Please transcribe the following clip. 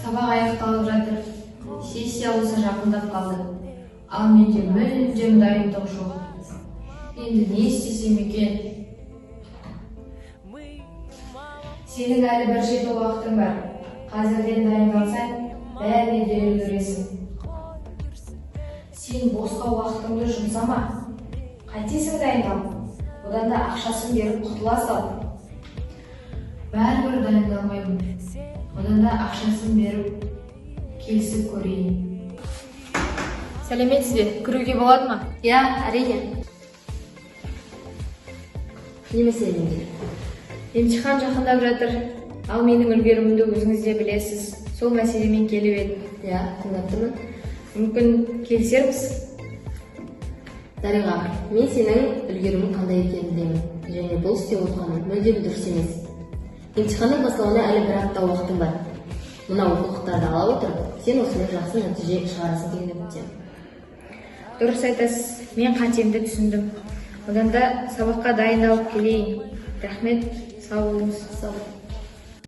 Сабақ аяқталып жатыр. Сессия болса жақындап қалды. Ал менде мүлдем дайындық жоқ. Енді не істесем екен? Сенің әлі бір жеті уақытың бар. Қазірден дайындалсаң, бәріне де үлгересің. Сен босқа уақытыңды жұмсама. Қайтесің дайындалып? Одан да ақшасын беріп құтыла сал. Бәрібір дайындалмаймын. Одан да ақшасын беріп келісіп көрейін. Сәлеметсіз бе? Кіруге болады ма? Я, әрине. Не мәселеңде? Емтихан жақындап жатыр. Ал менің үлгерімімді өзіңіз де білесіз. Сол мәселемен келіп едім. Я, тыңдап тұрмын. Мүмкін келісерміз? Дариға, мен сенің үлгерімің қандай екенін білемін. Және бұл істеп отырғаның мүлдем дұрыс емес. Емтиханның басталуына әлі бір апта уақытың бар. Мына оқулықтарды ала отырып, сен осымен жақсы нәтиже шығарасың деген үміттемін. Дұрыс айтасыз. Мен қатемді түсіндім. Одан да сабаққа дайындалып келейін. Рахмет, сау болыңыз. Сау.